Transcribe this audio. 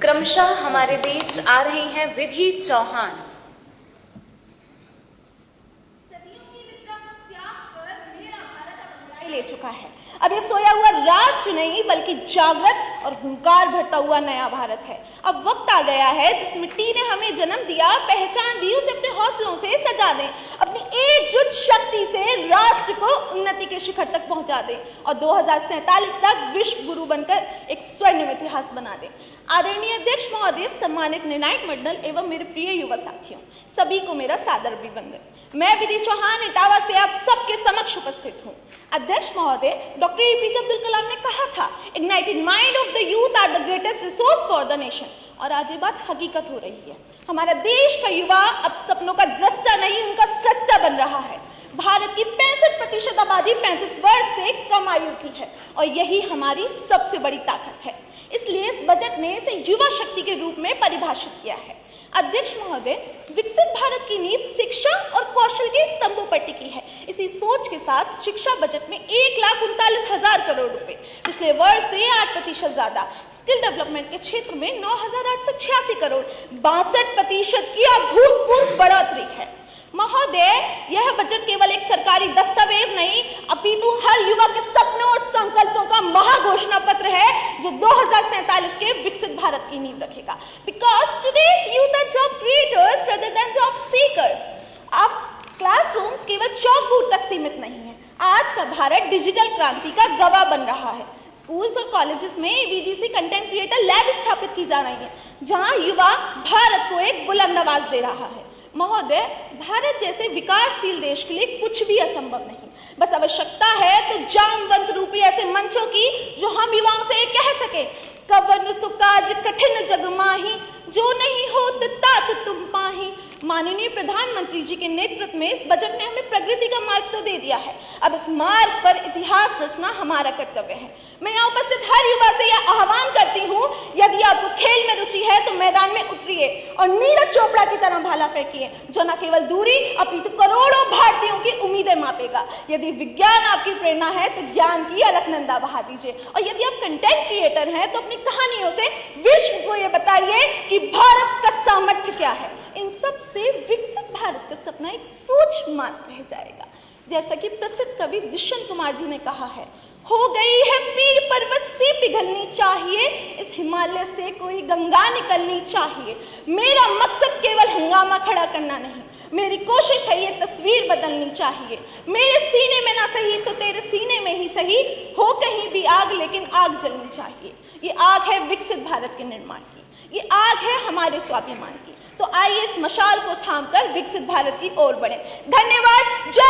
क्रमशः हमारे बीच आ रही हैं विधि चौहान। सदियों की निद्रा को त्याग कर मेरा भारत अब ले चुका है। अब ये सोया हुआ राष्ट्र नहीं बल्कि जागृत और हुंकार भरता हुआ नया भारत है। अब वक्त आ गया है जिस मिट्टी ने हमें जन्म दिया, पहचान दी, उसे अपने हौसलों से सजा दें, अपनी एकजुट शक्ति से राष्ट्र को उन्नति के शिखर तक पहुंचा दें और 2047 तक विश्व गुरु बनकर एक स्वर्णिम इतिहास बना दें। आदरणीय अध्यक्ष महोदय, सम्मानित निर्णायक मंडल एवं मेरे प्रिय युवा साथियों, सभी को मेरा सादर अभिवंदन। मैं विधि चौहान इटावा से आप सबके समक्ष उपस्थित हूँ। अध्यक्ष महोदय, डॉक्टर एपीजे अब्दुल कलाम ने कहा था, ignited mind of the youth are the greatest resource for the nation, और आज ये बात हकीकत हो रही है। हमारा देश का युवा अब सपनों का दृष्टा नहीं, उनका सृष्टा बन रहा है। भारत की 65% आबादी 35 वर्ष से कम आयु की है और यही हमारी सबसे बड़ी ताकत है। इसलिए इस बजट ने इसे युवा शक्ति के रूप में परिभाषित किया है। अध्यक्ष महोदय, विकसित भारत की नींव शिक्षा और कौशल के स्तंभों पर टिकी है। इसी सोच के साथ शिक्षा बजट में 1,39,000 करोड़ रुपए, पिछले वर्ष से 8% ज्यादा। स्किल डेवलपमेंट के क्षेत्र में 9,886 करोड़, 62% की अभूतपूर्व बढ़ोतरी है। महोदय, यह बजट केवल एक सरकारी दस्तावेज नहीं अपितु हर युवा के सपनों और संकल्पों का महाघोषणा पत्र है जो 2047 के विकसित भारत की नींव रखेगा। Because today's youth are job creators rather than job seekers। अब क्लासरूम्स केवल चौकबोर्ड तक सीमित नहीं है। आज का भारत डिजिटल क्रांति का गवाह बन रहा है। स्कूल्स और कॉलेजेस में वीजीसी कंटेंट क्रिएटर लैब स्थापित की जा रही है जहां युवा भारत को एक बुलंद आवाज दे रहा है। महोदय, भारत जैसे विकासशील देश के लिए कुछ भी असंभव नहीं, बस आवश्यकता है तो जामवंत रूपी ऐसे मंचों की जो हम युवाओं से कह सके, कवन सुकाज कठिन जग माही, जो नहीं होत तात तुम पाही। माननीय प्रधानमंत्री जी के नेतृत्व में इस बजट ने हमें प्रगति का मार्ग तो दे दिया है। अब इस मार्ग पर इतिहास रचना हमारा कर्तव्य है। मैं यहाँ उपस्थित हर युवा से यह आह्वान करती हूँ, यदि आपको खेल में रुचि है तो मैदान में उतरिए और नीरज चोपड़ा की तरह भाला फेंकिए, जो न केवल दूरी अपितु करोड़ों भारतीयों की उम्मीदें मापेगा। यदि विज्ञान आपकी प्रेरणा है तो ज्ञान की अलकनंदा बहा दीजिए, और यदि आप कंटेंट क्रिएटर हैं तो अपनी कहानियों से विश्व को यह बताइए कि भारत का सामर्थ्य क्या है। इन सब से विकसित भारत का सपना एक सोच मात्र रह जाएगा। जैसा कि प्रसिद्ध कवि दुष्यंत कुमार जी ने कहा है, हो गई है पीर पर्वत से पिघलनी चाहिए, इस हिमालय से कोई गंगा निकलनी चाहिए। मेरा मकसद केवल हंगामा खड़ा करना नहीं, मेरी कोशिश है ये तस्वीर बदलनी चाहिए। मेरे सीने में ना सही तो तेरे सीने में ही सही, हो कहीं भी आग लेकिन आग जलनी चाहिए। ये आग है विकसित भारत के निर्माण की, ये आग है हमारे स्वाभिमान की। तो आइए इस मशाल को थामकर विकसित भारत की ओर बढ़ें। धन्यवाद। जय